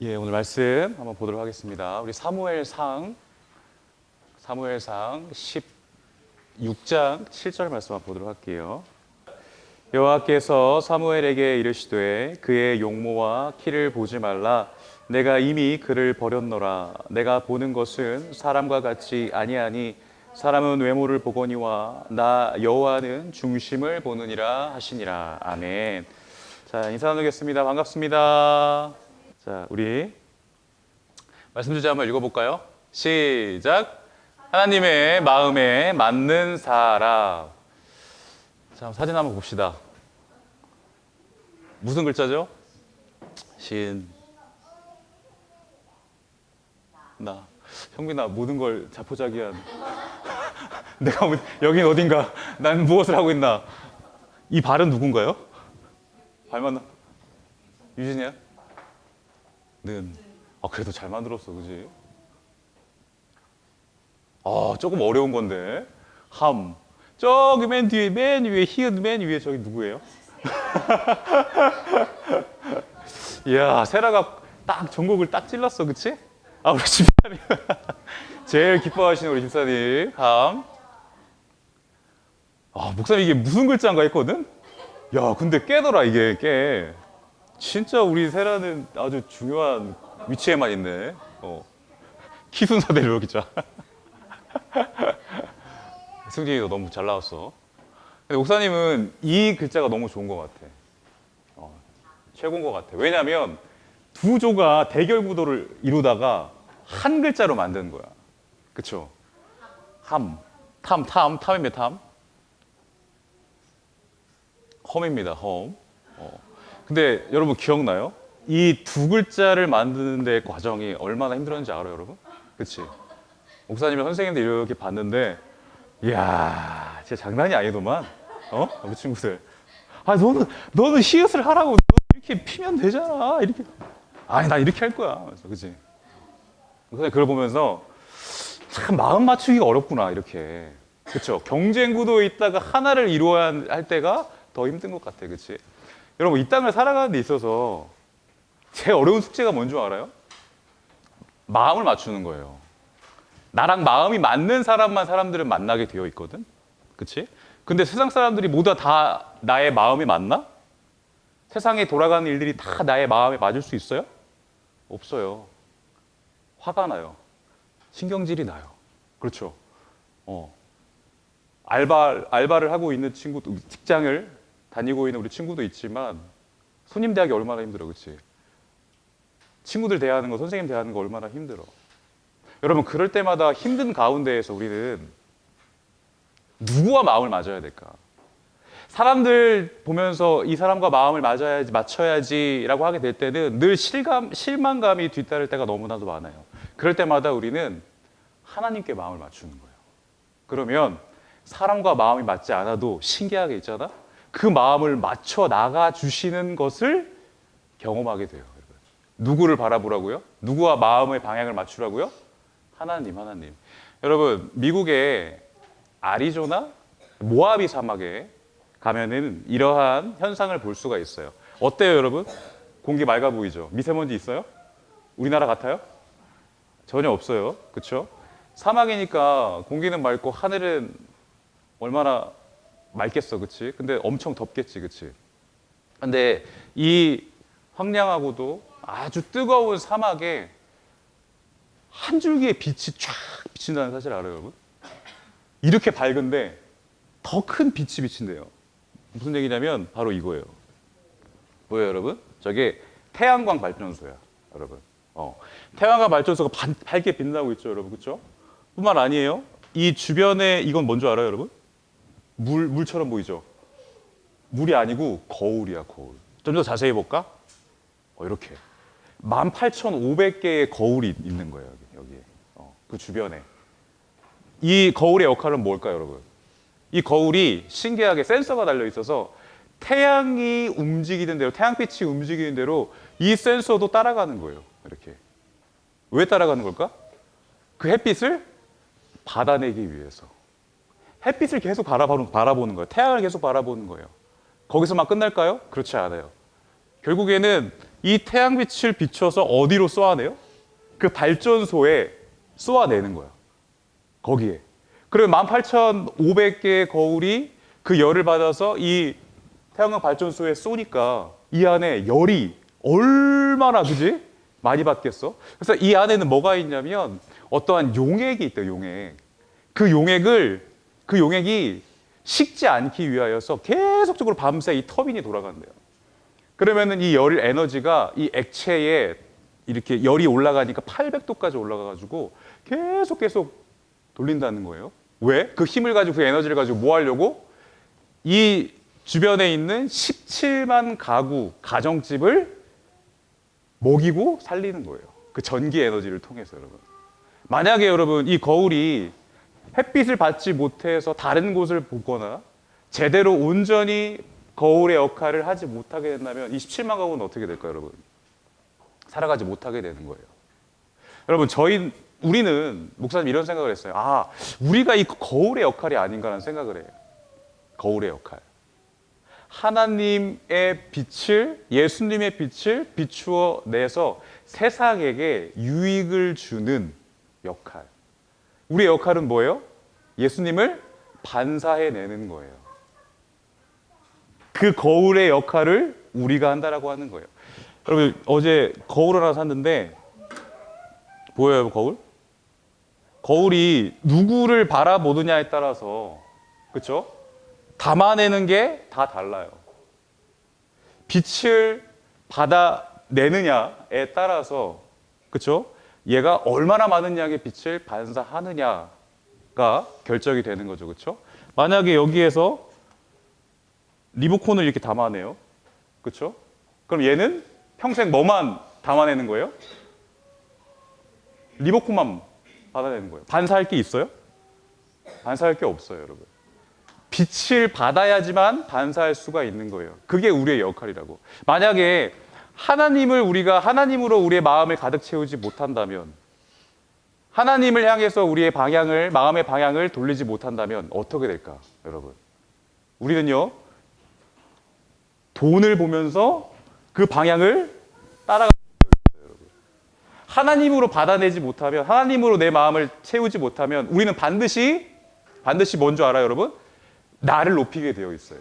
예, 오늘 말씀 한번 보도록 하겠습니다. 우리 사무엘상 16장 7절 말씀 한번 보도록 할게요. 여호와께서 사무엘에게 이르시되 그의 용모와 키를 보지 말라. 내가 이미 그를 버렸노라. 내가 보는 것은 사람과 같지 아니하니 사람은 외모를 보거니와 나 여호와는 중심을 보느니라 하시니라. 아멘. 자, 인사 나누겠습니다. 반갑습니다. 자, 우리 말씀 주제 한번 읽어볼까요? 시작. 하나님의 마음에 맞는 사람. 자, 사진 한번 봅시다. 무슨 글자죠? 신. 나. 형빈아, 모든 걸 자포자기한. 내가 여긴 어딘가? 난 무엇을 하고 있나? 이 발은 누군가요? 발 맞나? 유진이야? 는. 아, 그래도 잘 만들었어, 그지? 아, 조금 어려운 건데. 함. 저기 맨 뒤에, 맨 위에, 히읗 맨 위에 저기 누구예요? 이야, 세라가 딱 전곡을 딱 찔렀어, 그치? 아, 우리 집사님. 제일 기뻐하시는 우리 집사님. 함. 아, 목사님 이게 무슨 글자인가 했거든? 야, 근데 깨더라, 이게, 깨. 진짜 우리 세라는 아주 중요한 위치에만 있네. 키 순서대로 기자. 승진이도 너무 잘 나왔어. 근데 목사님은 이 글자가 너무 좋은 것 같아. 최고인 것 같아. 왜냐면 두 조가 대결 구도를 이루다가 한 글자로 만드는 거야. 그쵸? 함. 탐입니다, 탐. 험입니다, 험. 근데 여러분 기억나요? 이 두 글자를 만드는 데 과정이 얼마나 힘들었는지 알아요, 여러분? 그치? 목사님이 선생님들 이렇게 봤는데, 이야, 진짜 장난이 아니더만. 우리 친구들. 아, 너는 히읗을 하라고. 이렇게 피면 되잖아. 이렇게. 아니, 나 이렇게 할 거야. 그치? 목사님 그걸 보면서, 참 마음 맞추기가 어렵구나, 이렇게. 그쵸? 경쟁 구도에 있다가 하나를 이루어야 할 때가 더 힘든 것 같아, 그치? 여러분, 이 땅을 살아가는 데 있어서 제일 어려운 숙제가 뭔 줄 알아요? 마음을 맞추는 거예요. 나랑 마음이 맞는 사람만 사람들은 만나게 되어 있거든? 그치? 근데 세상 사람들이 모두 다 나의 마음이 맞나? 세상에 돌아가는 일들이 다 나의 마음에 맞을 수 있어요? 없어요. 화가 나요. 신경질이 나요. 그렇죠? 알바를 하고 있는 친구도, 직장을 다니고 있는 우리 친구도 있지만 손님 대하기 얼마나 힘들어, 그렇지? 친구들 대하는 거, 선생님 대하는 거 얼마나 힘들어. 여러분, 그럴 때마다 힘든 가운데에서 우리는 누구와 마음을 맞아야 될까? 사람들 보면서 이 사람과 마음을 맞춰야지라고 하게 될 때는 늘 실망감이 뒤따를 때가 너무나도 많아요. 그럴 때마다 우리는 하나님께 마음을 맞추는 거예요. 그러면 사람과 마음이 맞지 않아도 신기하게 있잖아? 그 마음을 맞춰 나가 주시는 것을 경험하게 돼요. 누구를 바라보라고요? 누구와 마음의 방향을 맞추라고요? 하나님. 여러분, 미국의 아리조나 모하비 사막에 가면은 이러한 현상을 볼 수가 있어요. 어때요, 여러분? 공기 맑아 보이죠? 미세먼지 있어요? 우리나라 같아요? 전혀 없어요. 그렇죠? 사막이니까 공기는 맑고 하늘은 얼마나 맑겠어, 그치? 근데 엄청 덥겠지, 그치? 근데 이 황량하고도 아주 뜨거운 사막에 한 줄기의 빛이 쫙 비친다는 사실 알아요, 여러분? 이렇게 밝은데 더 큰 빛이 비친대요. 무슨 얘기냐면 바로 이거예요. 뭐예요, 여러분? 저게 태양광 발전소야, 여러분. 태양광 발전소가 밝게 빛나고 있죠, 여러분, 그렇죠? 뿐만 아니에요. 이 주변에 이건 뭔지 알아요, 여러분? 물처럼 보이죠? 물이 아니고 거울이야, 거울. 좀 더 자세히 볼까? 이렇게 18,500개의 거울이 있는 거예요, 여기에. 그 주변에. 이 거울의 역할은 뭘까요, 여러분? 이 거울이 신기하게 센서가 달려 있어서 태양이 움직이는 대로, 태양빛이 움직이는 대로 이 센서도 따라가는 거예요, 이렇게. 왜 따라가는 걸까? 그 햇빛을 받아내기 위해서. 햇빛을 계속 바라보는 거예요. 태양을 계속 바라보는 거예요. 거기서만 끝날까요? 그렇지 않아요. 결국에는 이 태양빛을 비춰서 어디로 쏘아내요? 그 발전소에 쏘아내는 거야. 거기에. 그러면 18,500개의 거울이 그 열을 받아서 이 태양광 발전소에 쏘니까 이 안에 열이 얼마나 그지? 많이 받겠어? 그래서 이 안에는 뭐가 있냐면 어떠한 용액이 있대요, 용액. 그 용액이 식지 않기 위하여서 계속적으로 밤새 이 터빈이 돌아간대요. 그러면은 이 열 에너지가 이 액체에 이렇게 열이 올라가니까 800도까지 올라가가지고 계속 돌린다는 거예요. 왜? 그 힘을 가지고 그 에너지를 가지고 뭐 하려고? 이 주변에 있는 17만 가구, 가정집을 먹이고 살리는 거예요. 그 전기 에너지를 통해서 여러분. 만약에 여러분 이 거울이 햇빛을 받지 못해서 다른 곳을 보거나 제대로 온전히 거울의 역할을 하지 못하게 된다면 이 17만 가구는 어떻게 될까요, 여러분? 살아가지 못하게 되는 거예요. 여러분, 우리는 목사님 이런 생각을 했어요. 아, 우리가 이 거울의 역할이 아닌가라는 생각을 해요. 거울의 역할. 하나님의 빛을, 예수님의 빛을 비추어 내서 세상에게 유익을 주는 역할. 우리의 역할은 뭐예요? 예수님을 반사해내는 거예요. 그 거울의 역할을 우리가 한다라고 하는 거예요. 여러분, 어제 거울 하나 샀는데 보여요, 거울? 거울이 누구를 바라보느냐에 따라서, 그렇죠? 담아내는 게 다 달라요. 빛을 받아내느냐에 따라서, 그렇죠? 얘가 얼마나 많은 양의 빛을 반사하느냐가 결정이 되는 거죠, 그렇죠? 만약에 여기에서 리모컨을 이렇게 담아내요, 그렇죠? 그럼 얘는 평생 뭐만 담아내는 거예요? 리모컨만 받아내는 거예요. 반사할 게 있어요? 반사할 게 없어요, 여러분. 빛을 받아야지만 반사할 수가 있는 거예요. 그게 우리의 역할이라고. 만약에 우리가 하나님으로 우리의 마음을 가득 채우지 못한다면, 하나님을 향해서 우리의 마음의 방향을 돌리지 못한다면 어떻게 될까, 여러분? 우리는요, 돈을 보면서 그 방향을 따라가는 거예요, 여러분. 하나님으로 받아내지 못하면, 하나님으로 내 마음을 채우지 못하면 우리는 반드시 뭔지 알아요, 여러분? 나를 높이게 되어 있어요.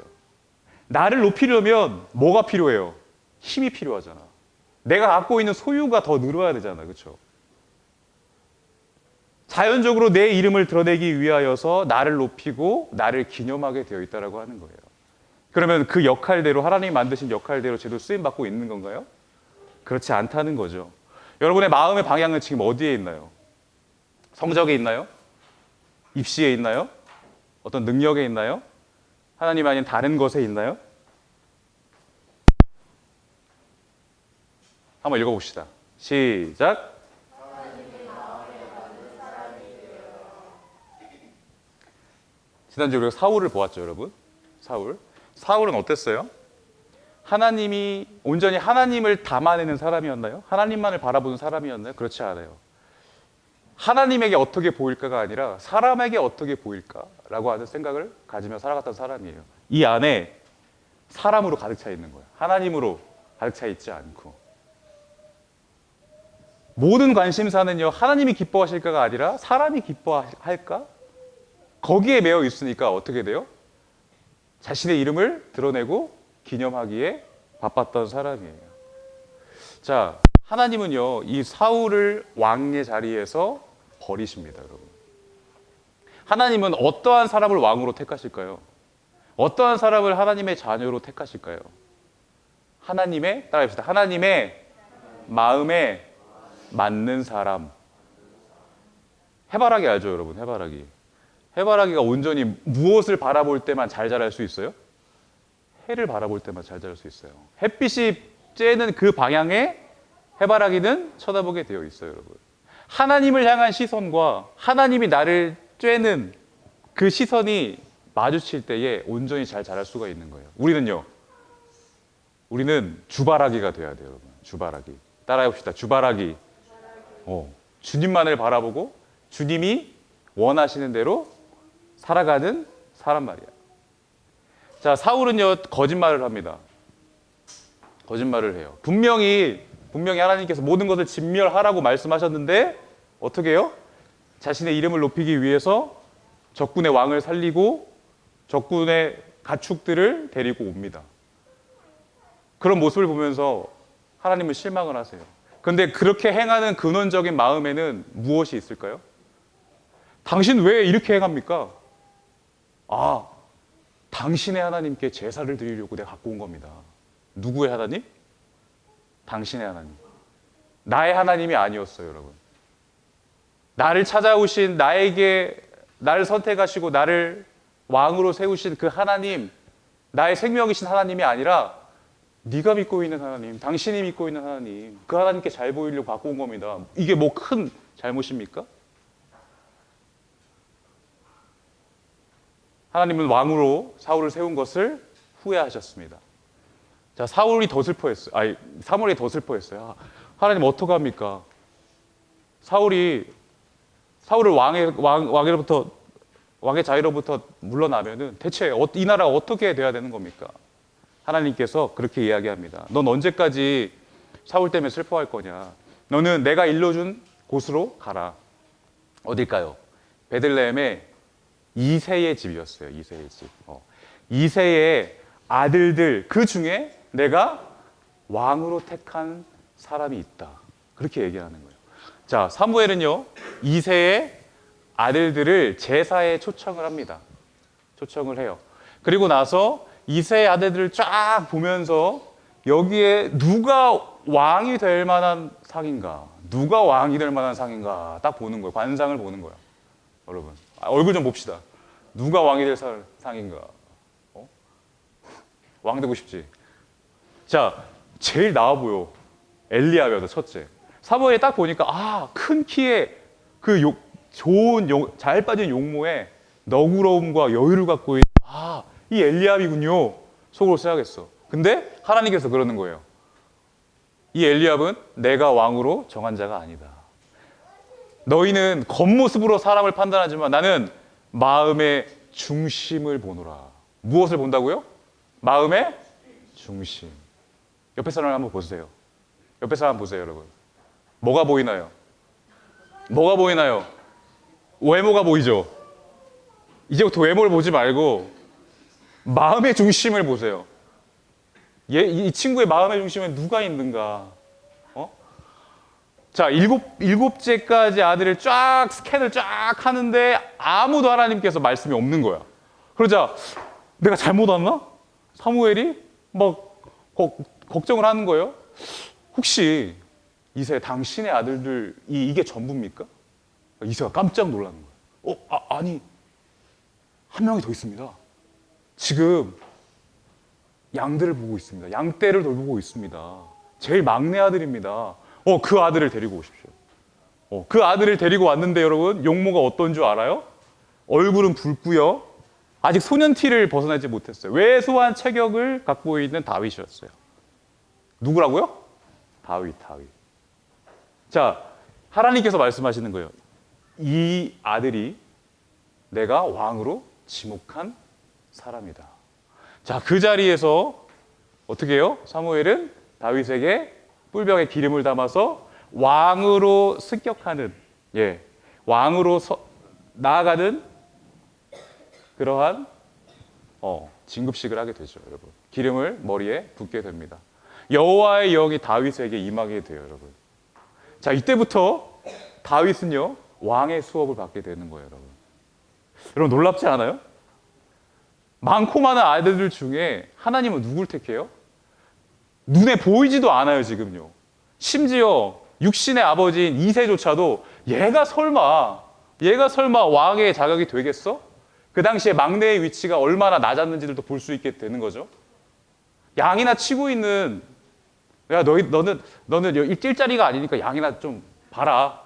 나를 높이려면 뭐가 필요해요? 힘이 필요하잖아. 내가 갖고 있는 소유가 더 늘어야 되잖아, 그렇죠? 자연적으로 내 이름을 드러내기 위하여서 나를 높이고 나를 기념하게 되어 있다라고 하는 거예요. 그러면 그 역할대로, 하나님이 만드신 역할대로 제대로 쓰임 받고 있는 건가요? 그렇지 않다는 거죠. 여러분의 마음의 방향은 지금 어디에 있나요? 성적에 있나요? 입시에 있나요? 어떤 능력에 있나요? 하나님 아닌 다른 것에 있나요? 한번 읽어봅시다. 시작. 지난주에 우리가 사울을 보았죠, 여러분. 사울은 어땠어요? 하나님이 온전히 하나님을 담아내는 사람이었나요? 하나님만을 바라보는 사람이었나요? 그렇지 않아요. 하나님에게 어떻게 보일까가 아니라 사람에게 어떻게 보일까라고 하는 생각을 가지며 살아갔던 사람이에요. 이 안에 사람으로 가득 차 있는 거예요. 하나님으로 가득 차 있지 않고. 모든 관심사는요, 하나님이 기뻐하실까가 아니라 사람이 기뻐할까? 거기에 매여 있으니까 어떻게 돼요? 자신의 이름을 드러내고 기념하기에 바빴던 사람이에요. 자, 하나님은요, 이 사울을 왕의 자리에서 버리십니다, 여러분. 하나님은 어떠한 사람을 왕으로 택하실까요? 어떠한 사람을 하나님의 자녀로 택하실까요? 따라합시다. 하나님의 마음에 맞는 사람. 해바라기 알죠, 여러분? 해바라기가 온전히 무엇을 바라볼 때만 잘 자랄 수 있어요? 해를 바라볼 때만 잘 자랄 수 있어요. 햇빛이 쬐는 그 방향에 해바라기는 쳐다보게 되어 있어요, 여러분. 하나님을 향한 시선과 하나님이 나를 쬐는 그 시선이 마주칠 때에 온전히 잘 자랄 수가 있는 거예요. 우리는 주바라기가 돼야 돼요, 여러분. 주바라기. 따라해봅시다. 주바라기. 주님만을 바라보고 주님이 원하시는 대로 살아가는 사람 말이야. 자, 사울은요, 거짓말을 합니다. 거짓말을 해요. 분명히 하나님께서 모든 것을 진멸하라고 말씀하셨는데 어떻게 해요? 자신의 이름을 높이기 위해서 적군의 왕을 살리고 적군의 가축들을 데리고 옵니다. 그런 모습을 보면서 하나님은 실망을 하세요. 그런데 그렇게 행하는 근원적인 마음에는 무엇이 있을까요? 당신 왜 이렇게 행합니까? 아, 당신의 하나님께 제사를 드리려고 내가 갖고 온 겁니다. 누구의 하나님? 당신의 하나님. 나의 하나님이 아니었어요, 여러분. 나를 찾아오신, 나를 선택하시고 나를 왕으로 세우신 그 하나님, 나의 생명이신 하나님이 아니라 네가 믿고 있는 하나님, 당신이 믿고 있는 하나님, 그 하나님께 잘 보이려고 갖고 온 겁니다. 이게 뭐 큰 잘못입니까? 하나님은 왕으로 사울을 세운 것을 후회하셨습니다. 자, 사무엘이 더 슬퍼했어요. 하나님 어떡합니까? 사울을 왕의 자리로부터 물러나면은 대체 이 나라가 어떻게 돼야 되는 겁니까? 하나님께서 그렇게 이야기합니다. 넌 언제까지 사울 때문에 슬퍼할 거냐? 너는 내가 일러준 곳으로 가라. 어딜까요? 베들레헴의 이새의 집이었어요. 이새의 집. 이새의 아들들 그 중에 내가 왕으로 택한 사람이 있다. 그렇게 얘기하는 거예요. 자, 사무엘은요, 이새의 아들들을 제사에 초청을 합니다. 초청을 해요. 그리고 나서 이새의 아들들을 쫙 보면서 여기에 누가 왕이 될 만한 상인가? 누가 왕이 될 만한 상인가? 딱 보는 거예요. 관상을 보는 거예요. 여러분, 얼굴 좀 봅시다. 누가 왕이 될 상인가? 왕 되고 싶지? 자, 제일 나아 보여. 엘리야베다, 첫째. 사무엘이 딱 보니까 큰 키에 그 잘 빠진 용모에 너그러움과 여유를 갖고 있는 이 엘리압이군요. 속으로 생각했어. 근데 하나님께서 그러는 거예요. 이 엘리압은 내가 왕으로 정한 자가 아니다. 너희는 겉모습으로 사람을 판단하지만 나는 마음의 중심을 보노라. 무엇을 본다고요? 마음의 중심. 옆에 사람을 한번 보세요. 옆에 사람 보세요, 여러분. 뭐가 보이나요? 뭐가 보이나요? 외모가 보이죠? 이제부터 외모를 보지 말고 마음의 중심을 보세요. 이 친구의 마음의 중심에 누가 있는가? 자, 일곱째까지 아들을 스캔을 쫙 하는데 아무도 하나님께서 말씀이 없는 거야. 그러자 내가 잘못 왔나? 사무엘이 막 걱정을 하는 거예요. 혹시 이새 당신의 아들들 이게 전부입니까? 이새가 깜짝 놀라는 거예요. 아니, 한 명이 더 있습니다. 지금 양들을 보고 있습니다. 양떼를 돌보고 있습니다. 제일 막내 아들입니다. 그 아들을 데리고 오십시오. 그 아들을 데리고 왔는데 여러분, 용모가 어떤 줄 알아요? 얼굴은 붉고요. 아직 소년티를 벗어나지 못했어요. 왜소한 체격을 갖고 있는 다윗이었어요. 누구라고요? 다윗. 자, 하나님께서 말씀하시는 거예요. 이 아들이 내가 왕으로 지목한 사람이다. 자, 그 자리에서 어떻게 해요? 사무엘은 다윗에게 뿔병에 기름을 담아서 왕으로 습격하는, 왕으로 나아가는 그러한 진급식을 하게 되죠, 여러분. 기름을 머리에 붓게 됩니다. 여호와의 영이 다윗에게 임하게 돼요, 여러분. 자, 이때부터 다윗은요, 왕의 수업을 받게 되는 거예요, 여러분. 여러분, 놀랍지 않아요? 많고 많은 아들들 중에 하나님은 누굴 택해요? 눈에 보이지도 않아요, 지금요. 심지어 육신의 아버지인 이새조차도 얘가 설마 왕의 자격이 되겠어? 그 당시에 막내의 위치가 얼마나 낮았는지도 볼 수 있게 되는 거죠. 양이나 치고 있는, 야, 너는 일자리가 아니니까 양이나 좀 봐라.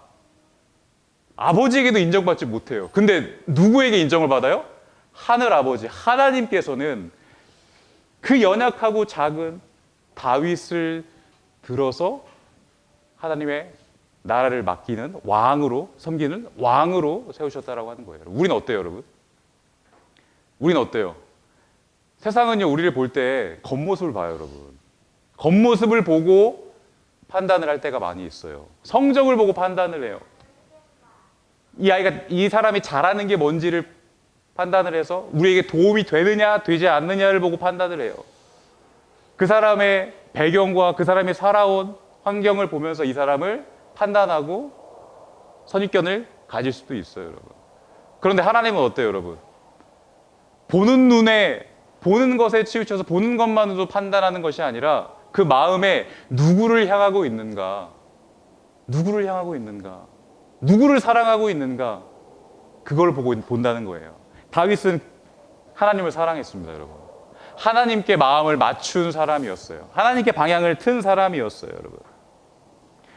아버지에게도 인정받지 못해요. 근데 누구에게 인정을 받아요? 하늘 아버지, 하나님께서는 그 연약하고 작은 다윗을 들어서 하나님의 나라를 섬기는 왕으로 세우셨다라고 하는 거예요. 우리는 어때요, 여러분? 우리는 어때요? 세상은요, 우리를 볼 때 겉모습을 봐요, 여러분. 겉모습을 보고 판단을 할 때가 많이 있어요. 성적을 보고 판단을 해요. 이 사람이 잘하는 게 뭔지를 판단을 해서 우리에게 도움이 되느냐 되지 않느냐를 보고 판단을 해요. 그 사람의 배경과 그 사람이 살아온 환경을 보면서 이 사람을 판단하고 선입견을 가질 수도 있어요, 여러분. 그런데 하나님은 어때요, 여러분? 보는 눈에, 보는 것에 치우쳐서 보는 것만으로 판단하는 것이 아니라 그 마음에 누구를 향하고 있는가, 누구를 향하고 있는가, 누구를 사랑하고 있는가, 그걸 보고 본다는 거예요. 다윗은 하나님을 사랑했습니다, 여러분. 하나님께 마음을 맞춘 사람이었어요. 하나님께 방향을 튼 사람이었어요, 여러분.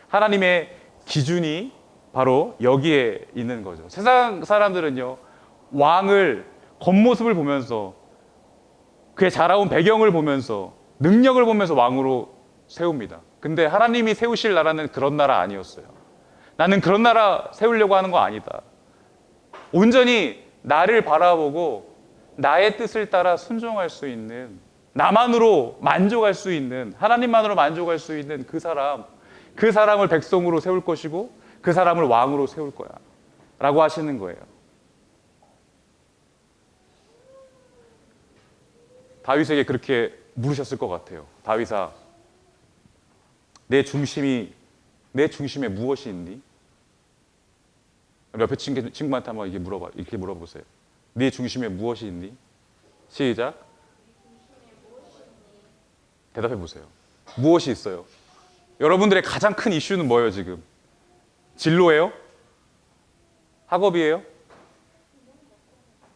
하나님의 기준이 바로 여기에 있는 거죠. 세상 사람들은요, 왕을 겉모습을 보면서 그의 자라온 배경을 보면서 능력을 보면서 왕으로 세웁니다. 근데 하나님이 세우실 나라는 그런 나라 아니었어요. 나는 그런 나라 세우려고 하는 거 아니다. 온전히 나를 바라보고 나의 뜻을 따라 순종할 수 있는, 나만으로 만족할 수 있는, 하나님만으로 만족할 수 있는 그 사람을 백성으로 세울 것이고 그 사람을 왕으로 세울 거야 라고 하시는 거예요. 다윗에게 그렇게 물으셨을 것 같아요. 다윗아, 내 중심에 무엇이 있니? 옆에 친구한테 한번 이렇게 물어보세요. 네 중심에 무엇이 있니? 시작. 대답해 보세요. 무엇이 있어요? 여러분들의 가장 큰 이슈는 뭐예요, 지금? 진로예요? 학업이에요?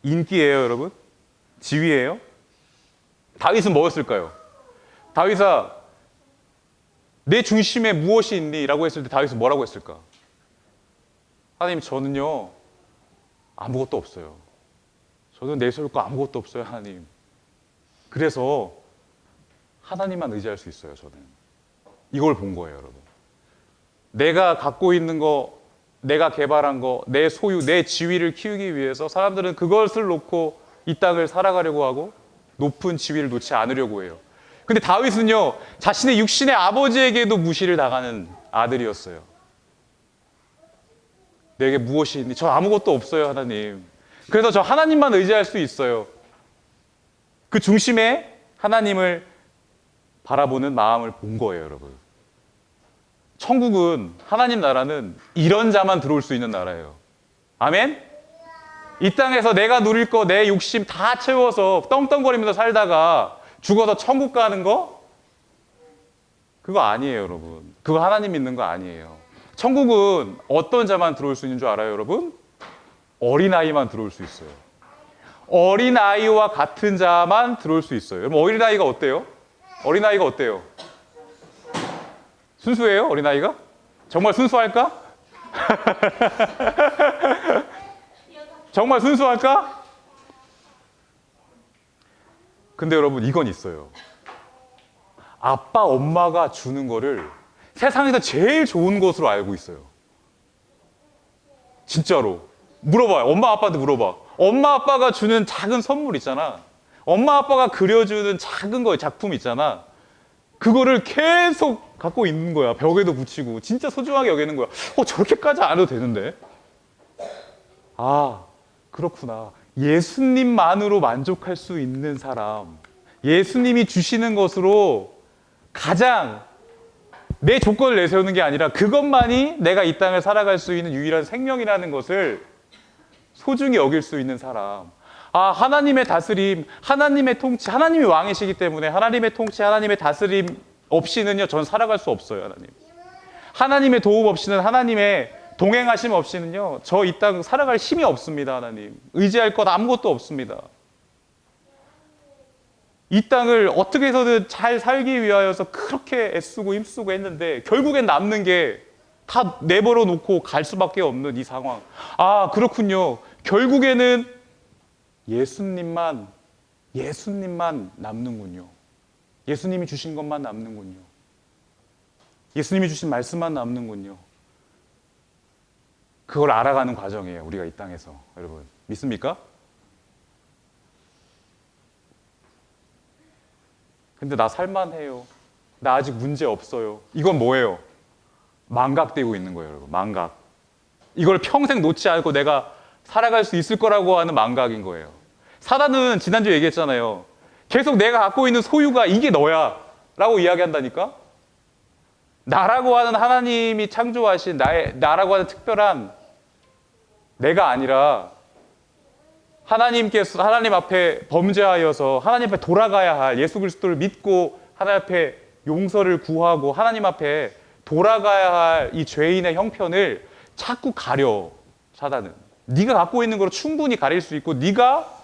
인기예요, 여러분? 지위예요? 다윗은 뭐였을까요? 다윗아, 내 중심에 무엇이 있니? 라고 했을 때 다윗은 뭐라고 했을까? 하나님, 저는요, 아무것도 없어요. 저는 내세울 거 아무것도 없어요, 하나님. 그래서 하나님만 의지할 수 있어요, 저는. 이걸 본 거예요, 여러분. 내가 갖고 있는 거, 내가 개발한 거, 내 소유, 내 지위를 키우기 위해서 사람들은 그것을 놓고 이 땅을 살아가려고 하고 높은 지위를 놓지 않으려고 해요. 근데 다윗은요, 자신의 육신의 아버지에게도 무시를 당하는 아들이었어요. 내게 무엇이 있니? 저 아무것도 없어요, 하나님. 그래서 저 하나님만 의지할 수 있어요. 그 중심에 하나님을 바라보는 마음을 본 거예요, 여러분. 천국은, 하나님 나라는 이런 자만 들어올 수 있는 나라예요. 아멘? 이 땅에서 내가 누릴 거, 내 욕심 다 채워서 떵떵거리면서 살다가 죽어서 천국 가는 거? 그거 아니에요, 여러분. 그거 하나님 믿는 거 아니에요. 천국은 어떤 자만 들어올 수 있는 줄 알아요, 여러분? 어린아이만 들어올 수 있어요. 어린아이와 같은 자만 들어올 수 있어요. 여러분, 어린아이가 어때요? 어린아이가 어때요? 순수해요, 어린아이가? 정말 순수할까? 정말 순수할까? 근데 여러분, 이건 있어요. 아빠, 엄마가 주는 거를 세상에서 제일 좋은 것으로 알고 있어요. 진짜로. 물어봐요. 엄마, 아빠한테 물어봐. 엄마, 아빠가 주는 작은 선물 있잖아. 엄마, 아빠가 그려주는 작은 거, 작품 있잖아. 그거를 계속 갖고 있는 거야. 벽에도 붙이고. 진짜 소중하게 여기는 거야. 저렇게까지 안 해도 되는데. 아, 그렇구나. 예수님만으로 만족할 수 있는 사람. 예수님이 주시는 것으로 가장 내 조건을 내세우는 게 아니라 그것만이 내가 이 땅을 살아갈 수 있는 유일한 생명이라는 것을 소중히 여길 수 있는 사람. 아, 하나님의 다스림, 하나님의 통치, 하나님이 왕이시기 때문에 하나님의 통치, 하나님의 다스림 없이는요, 전 살아갈 수 없어요, 하나님. 하나님의 도움 없이는, 하나님의 동행하심 없이는요, 저 이 땅 살아갈 힘이 없습니다, 하나님. 의지할 것 아무것도 없습니다. 이 땅을 어떻게 해서든 잘 살기 위하여서 그렇게 애쓰고 힘쓰고 했는데 결국엔 남는 게 다 내버려 놓고 갈 수밖에 없는 이 상황. 아, 그렇군요. 결국에는 예수님만 남는군요. 예수님이 주신 것만 남는군요. 예수님이 주신 말씀만 남는군요. 그걸 알아가는 과정이에요, 우리가 이 땅에서. 여러분, 믿습니까? 근데 나 살만해요. 나 아직 문제 없어요. 이건 뭐예요? 망각되고 있는 거예요, 여러분. 망각. 이걸 평생 놓지 않고 내가 살아갈 수 있을 거라고 하는 망각인 거예요. 사단은 지난주에 얘기했잖아요. 계속 내가 갖고 있는 소유가 이게 너야 라고 이야기한다니까. 나라고 하는 하나님이 창조하신 나라고 하는 특별한 내가 아니라 하나님께서 하나님 앞에 범죄하여서 하나님 앞에 돌아가야 할 예수 그리스도를 믿고 하나님 앞에 용서를 구하고 하나님 앞에 돌아가야 할 이 죄인의 형편을 자꾸 가려. 사단은 네가 갖고 있는 거로 충분히 가릴 수 있고 네가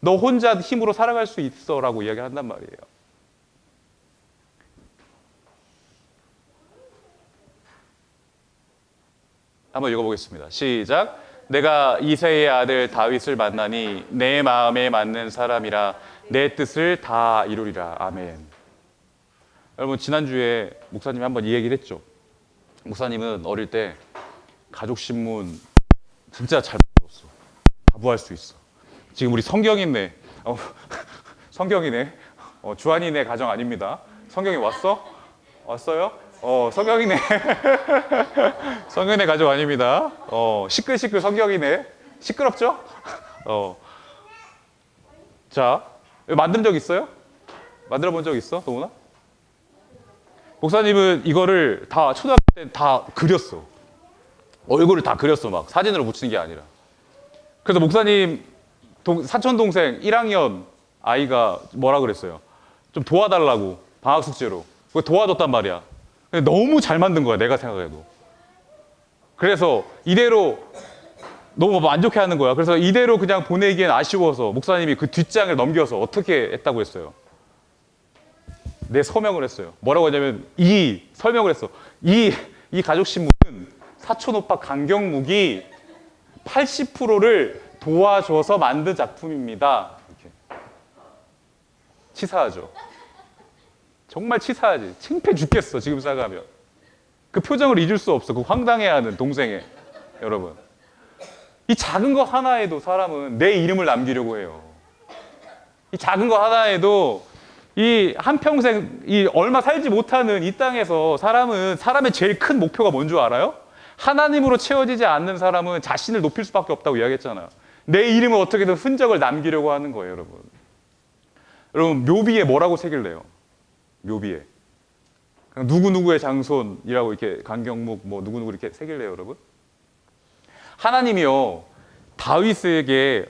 너 혼자 힘으로 살아갈 수 있어라고 이야기를 한단 말이에요. 한번 읽어보겠습니다. 시작. 내가 이새의 아들 다윗을 만나니 내 마음에 맞는 사람이라 내 뜻을 다 이루리라. 아멘. 여러분 지난주에 목사님이 한번 이 얘기를 했죠. 목사님은 어릴 때 가족신문 진짜 잘 만들었어. 다 구할 수 있어. 지금 우리 성경이네. 성경이네. 주한이네 가정 아닙니다. 성경이 왔어? 왔어요? 성경이네. 성경이네 가족 아닙니다. 시끌시끌 성경이네. 시끄럽죠? 자, 만든 적 있어요? 만들어 본 적 있어? 동훈아? 목사님은 이거를 다 초등학교 때 다 그렸어. 얼굴을 다 그렸어. 막 사진으로 붙이는 게 아니라. 그래서 목사님 사촌 동생 1학년 아이가 뭐라 그랬어요? 좀 도와달라고 방학 숙제로. 그거 도와줬단 말이야. 근데 너무 잘 만든 거야, 내가 생각해도. 그래서 이대로 너무 만족해하는 거야. 그래서 이대로 그냥 보내기엔 아쉬워서 목사님이 그 뒷장을 넘겨서 어떻게 했다고 했어요? 내 서명을 했어요. 뭐라고 하냐면 설명을 했어. 이 가족신문은 사촌 오빠 강경묵이 80%를 도와줘서 만든 작품입니다. 이렇게. 치사하죠. 정말 치사하지. 창피해 죽겠어, 지금 생각하면. 그 표정을 잊을 수 없어. 그 황당해하는 동생의. 여러분. 이 작은 것 하나에도 사람은 내 이름을 남기려고 해요. 이 작은 것 하나에도 이 한평생 이 얼마 살지 못하는 이 땅에서 사람의 제일 큰 목표가 뭔 줄 알아요? 하나님으로 채워지지 않는 사람은 자신을 높일 수밖에 없다고 이야기했잖아요. 내 이름을 어떻게든 흔적을 남기려고 하는 거예요, 여러분. 여러분, 묘비에 뭐라고 새길래요? 묘비에. 그냥 누구누구의 장손이라고 이렇게 강경묵 뭐 누구누구 이렇게 새길래요, 여러분? 하나님이요, 다윗에게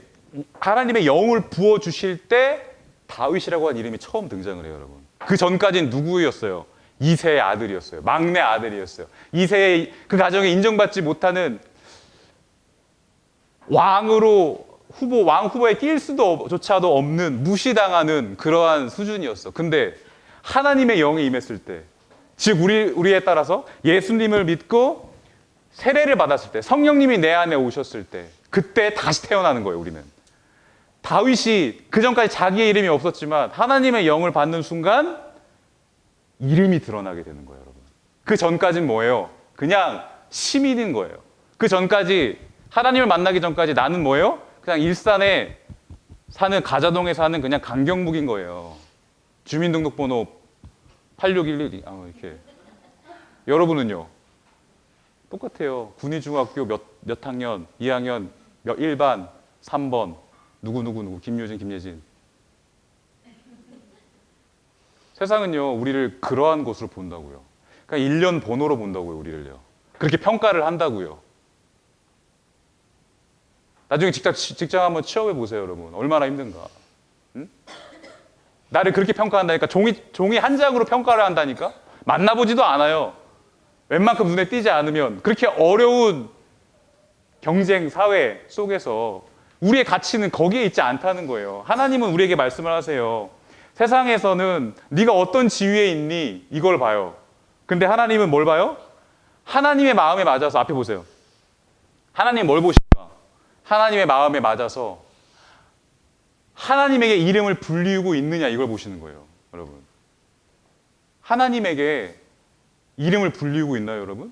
하나님의 영을 부어주실 때 다윗이라고 하는 이름이 처음 등장을 해요, 여러분. 그 전까지는 누구였어요? 이새의 아들이었어요. 막내 아들이었어요. 이새의 그 가정에 인정받지 못하는 왕 후보에 낄 조차도 없는 무시당하는 그러한 수준이었어. 근데 하나님의 영이 임했을 때, 즉 우리에 따라서 예수님을 믿고 세례를 받았을 때, 성령님이 내 안에 오셨을 때, 그때 다시 태어나는 거예요, 우리는. 다윗이 그 전까지 자기의 이름이 없었지만 하나님의 영을 받는 순간 이름이 드러나게 되는 거예요, 여러분. 그 전까지는 뭐예요? 그냥 시민인 거예요. 그 전까지, 하나님을 만나기 전까지 나는 뭐예요? 그냥 일산에 사는, 가자동에 사는 그냥 강경묵인 거예요. 주민등록번호 86112. 이렇게. 여러분은요? 똑같아요. 군의중학교 몇 학년, 2학년, 1반, 3번, 누구, 김유진, 김예진. 세상은요, 우리를 그러한 것으로 본다고요. 그러니까 1년 번호로 본다고요, 우리를요. 그렇게 평가를 한다고요. 나중에 직장 한번 취업해 보세요, 여러분. 얼마나 힘든가. 응? 나를 그렇게 평가한다니까. 종이 한 장으로 평가를 한다니까. 만나보지도 않아요. 웬만큼 눈에 띄지 않으면. 그렇게 어려운 경쟁 사회 속에서 우리의 가치는 거기에 있지 않다는 거예요. 하나님은 우리에게 말씀을 하세요. 세상에서는 네가 어떤 지위에 있니? 이걸 봐요. 근데 하나님은 뭘 봐요? 하나님의 마음에 맞아서, 앞에 보세요. 하나님 뭘 보실까? 하나님의 마음에 맞아서 하나님에게 이름을 불리우고 있느냐, 이걸 보시는 거예요, 여러분. 하나님에게 이름을 불리우고 있나요, 여러분?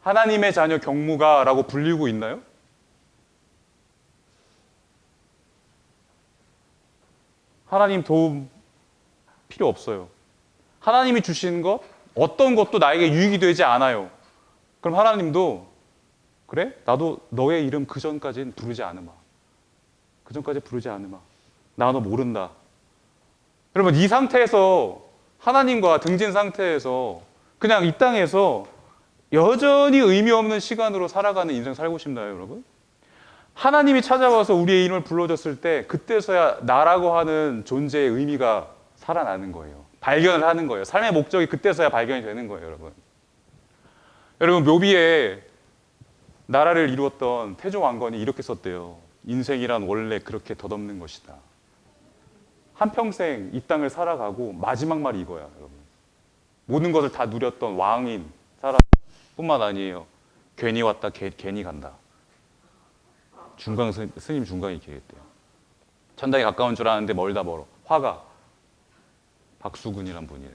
하나님의 자녀 경무가라고 불리우고 있나요? 하나님 도움 필요 없어요. 하나님이 주시는 것 어떤 것도 나에게 유익이 되지 않아요. 그럼 하나님도 그래? 나도 너의 이름 그 전까지는 부르지 않으마. 그 전까지 부르지 않으마. 나 너 모른다. 여러분 이 상태에서 하나님과 등진 상태에서 그냥 이 땅에서 여전히 의미 없는 시간으로 살아가는 인생 살고 싶나요, 여러분? 하나님이 찾아와서 우리의 이름을 불러줬을 때 그때서야 나라고 하는 존재의 의미가 살아나는 거예요. 발견을 하는 거예요. 삶의 목적이 그때서야 발견이 되는 거예요, 여러분. 여러분 묘비에 나라를 이루었던 태종 왕건이 이렇게 썼대요. 인생이란 원래 그렇게 덧없는 것이다. 한평생 이 땅을 살아가고 마지막 말이 이거야, 여러분. 모든 것을 다 누렸던 왕인 사람뿐만 아니에요. 괜히 왔다 괜히 간다. 스님 중강이 이렇게 얘기했대요. 천당에 가까운 줄 아는데 멀다 멀어. 화가 박수근이란 분이래.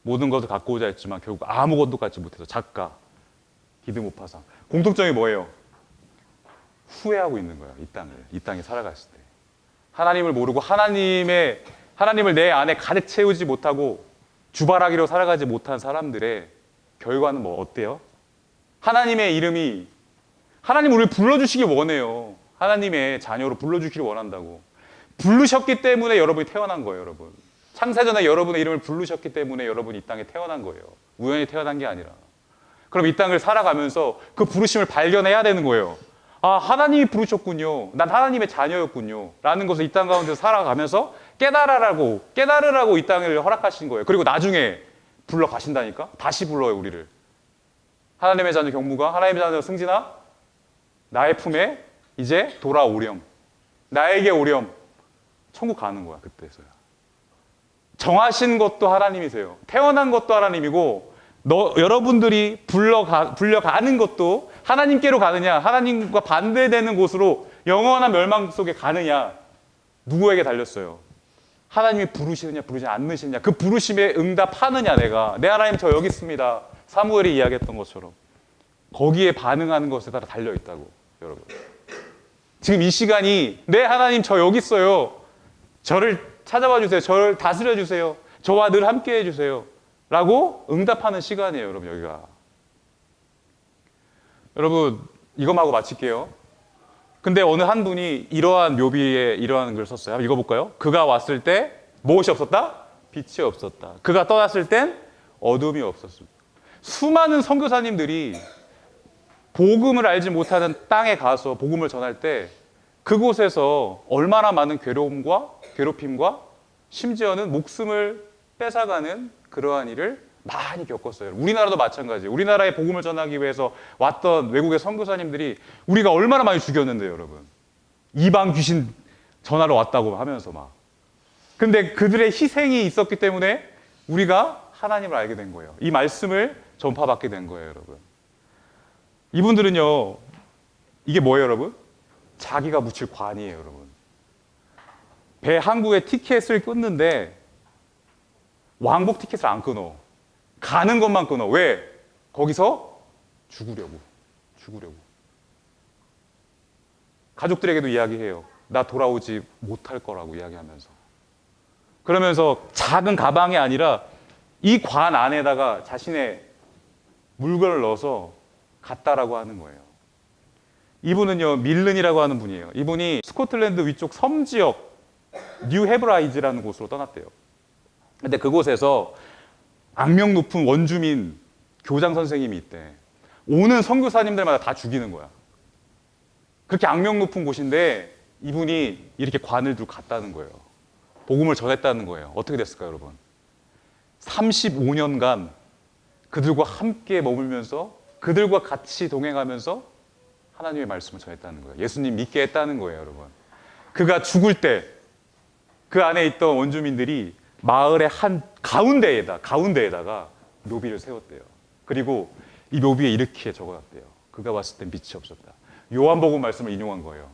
모든 것을 갖고 오자 했지만 결국 아무것도 갖지 못해서 작가, 기드모파상. 공통점이 뭐예요? 후회하고 있는 거야. 이 땅에 살아갔을 때. 하나님을 모르고 하나님을 내 안에 가득 채우지 못하고 주바라기로 살아가지 못한 사람들의 결과는 뭐 어때요? 하나님 우리를 불러주시길 원해요. 하나님의 자녀로 불러주기를 원한다고. 부르셨기 때문에 여러분이 태어난 거예요, 여러분. 창세전에 여러분의 이름을 부르셨기 때문에 여러분이 이 땅에 태어난 거예요. 우연히 태어난 게 아니라. 그럼 이 땅을 살아가면서 그 부르심을 발견해야 되는 거예요. 아, 하나님이 부르셨군요. 난 하나님의 자녀였군요. 라는 것을 이 땅 가운데 살아가면서 깨달으라고 이 땅을 허락하신 거예요. 그리고 나중에 불러 가신다니까? 다시 불러요, 우리를. 하나님의 자녀 경무가, 하나님의 자녀 승진아, 나의 품에 이제 돌아오렴. 나에게 오렴. 천국 가는 거야, 그때서야. 정하신 것도 하나님이세요. 태어난 것도 하나님이고, 여러분들이 불려가는 것도 하나님께로 가느냐, 하나님과 반대되는 곳으로 영원한 멸망 속에 가느냐, 누구에게 달렸어요? 하나님이 부르시느냐, 부르지 않으시느냐, 그 부르심에 응답하느냐, 내 하나님 저 여기 있습니다. 사무엘이 이야기했던 것처럼. 거기에 반응하는 것에 따라 달려있다고, 여러분. 지금 이 시간이, 네, 하나님 저 여기 있어요. 저를 찾아봐 주세요. 저를 다스려 주세요. 저와 늘 함께 해주세요. 라고 응답하는 시간이에요, 여러분, 여기가. 여러분, 이것만 하고 마칠게요. 근데 어느 한 분이 이러한 묘비에 이러한 글을 썼어요. 한번 읽어볼까요? 그가 왔을 때 무엇이 없었다? 빛이 없었다. 그가 떠났을 땐 어둠이 없었습니다. 수많은 선교사님들이 복음을 알지 못하는 땅에 가서 복음을 전할 때 그곳에서 얼마나 많은 괴롭힘과 심지어는 목숨을 뺏어가는 그러한 일을 많이 겪었어요. 우리나라도 마찬가지예요. 우리나라에 복음을 전하기 위해서 왔던 외국의 선교사님들이 우리가 얼마나 많이 죽였는데요, 여러분. 이방 귀신 전하러 왔다고 하면서 막. 근데 그들의 희생이 있었기 때문에 우리가 하나님을 알게 된 거예요. 이 말씀을 전파받게 된 거예요, 여러분. 이분들은요, 이게 뭐예요, 여러분? 자기가 묻힐 관이에요, 여러분. 배 항구의 티켓을 끊는데 왕복 티켓을 안 끊어. 가는 것만 끊어. 왜? 거기서 죽으려고. 가족들에게도 이야기해요. 나 돌아오지 못할 거라고 이야기하면서. 그러면서 작은 가방이 아니라 이 관 안에다가 자신의 물건을 넣어서 갔다라고 하는 거예요. 이분은요, 밀른이라고 하는 분이에요. 이분이 스코틀랜드 위쪽 섬지역 뉴 헤브라이즈라는 곳으로 떠났대요. 근데 그곳에서 악명 높은 원주민 교장 선생님이 있대. 오는 선교사님들마다 다 죽이는 거야. 그렇게 악명 높은 곳인데 이분이 이렇게 관을 두고 갔다는 거예요. 복음을 전했다는 거예요. 어떻게 됐을까요, 여러분? 35년간 그들과 함께 머물면서 그들과 같이 동행하면서 하나님의 말씀을 전했다는 거예요. 예수님 믿게 했다는 거예요, 여러분. 그가 죽을 때 그 안에 있던 원주민들이 마을의 한 가운데에다가 묘비를 세웠대요. 그리고 이 묘비에 이렇게 적어놨대요. 그가 왔을 땐 빛이 없었다. 요한복음 말씀을 인용한 거예요.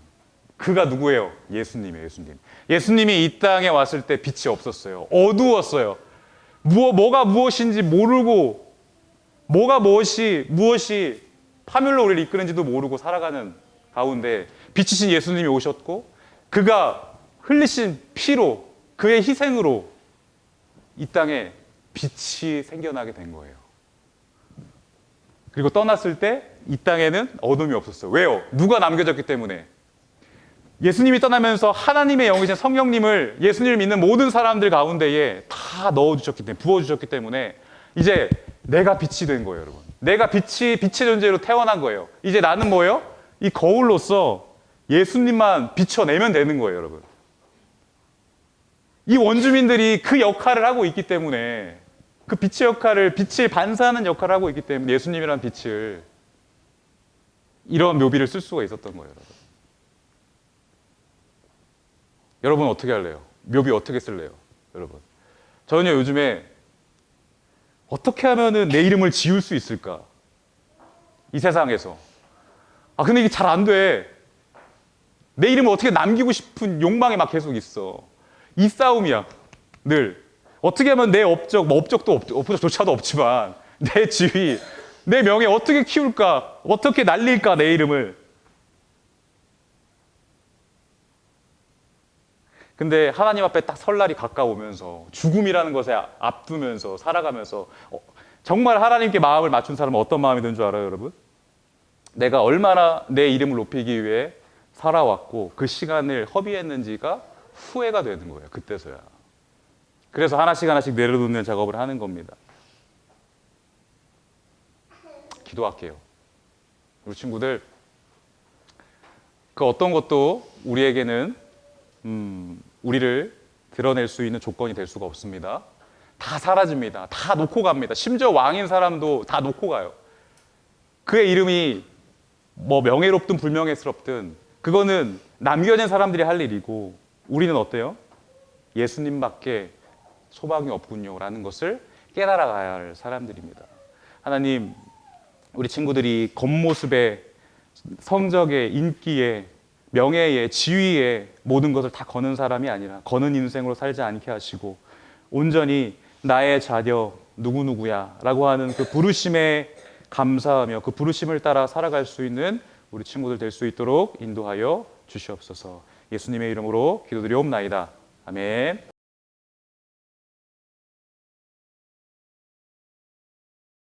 그가 누구예요? 예수님이에요, 예수님. 예수님이 이 땅에 왔을 때 빛이 없었어요. 어두웠어요. 뭐가 무엇인지 모르고, 뭐가 무엇이 파멸로 우리를 이끄는지도 모르고 살아가는 가운데 빛이신 예수님이 오셨고, 그가 흘리신 피로, 그의 희생으로 이 땅에 빛이 생겨나게 된 거예요. 그리고 떠났을 때 이 땅에는 어둠이 없었어요. 왜요? 누가 남겨졌기 때문에. 예수님이 떠나면서 하나님의 영이신 성령님을 예수님을 믿는 모든 사람들 가운데에 다 넣어주셨기 때문에, 부어주셨기 때문에 이제 내가 빛이 된 거예요, 여러분. 내가 빛의 존재로 태어난 거예요. 이제 나는 뭐예요? 이 거울로서 예수님만 비춰내면 되는 거예요, 여러분. 이 원주민들이 그 역할을 하고 있기 때문에, 그 빛의 역할을, 빛을 반사하는 역할을 하고 있기 때문에 예수님이라는 빛을, 이런 묘비를 쓸 수가 있었던 거예요, 여러분. 여러분 어떻게 할래요? 묘비 어떻게 쓸래요? 여러분, 저는요 요즘에 어떻게 하면은 내 이름을 지울 수 있을까? 이 세상에서. 근데 이게 잘 안 돼. 내 이름을 어떻게 남기고 싶은 욕망이 막 계속 있어. 이 싸움이야, 늘. 어떻게 하면 내 업적, 뭐 업적조차도 없지만 내 지위, 내 명예 어떻게 키울까? 어떻게 날릴까, 내 이름을. 근데 하나님 앞에 딱 설날이 가까우면서 죽음이라는 것에 앞두면서 살아가면서 정말 하나님께 마음을 맞춘 사람은 어떤 마음이 드는 줄 알아요, 여러분? 내가 얼마나 내 이름을 높이기 위해 살아왔고 그 시간을 허비했는지가 후회가 되는 거예요, 그때서야. 그래서 하나씩 하나씩 내려놓는 작업을 하는 겁니다. 기도할게요. 우리 친구들, 그 어떤 것도 우리에게는 우리를 드러낼 수 있는 조건이 될 수가 없습니다. 다 사라집니다. 다 놓고 갑니다. 심지어 왕인 사람도 다 놓고 가요. 그의 이름이 뭐 명예롭든 불명예스럽든 그거는 남겨진 사람들이 할 일이고, 우리는 어때요? 예수님밖에 소망이 없군요 라는 것을 깨달아가야 할 사람들입니다. 하나님, 우리 친구들이 겉모습에, 성적에, 인기에, 명예에, 지위에 모든 것을 다 거는 사람이 아니라 거는 인생으로 살지 않게 하시고 온전히 나의 자녀 누구누구야 라고 하는 그 부르심에 감사하며 그 부르심을 따라 살아갈 수 있는 우리 친구들 될 수 있도록 인도하여 주시옵소서. 예수님의 이름으로 기도드리옵나이다. 아멘.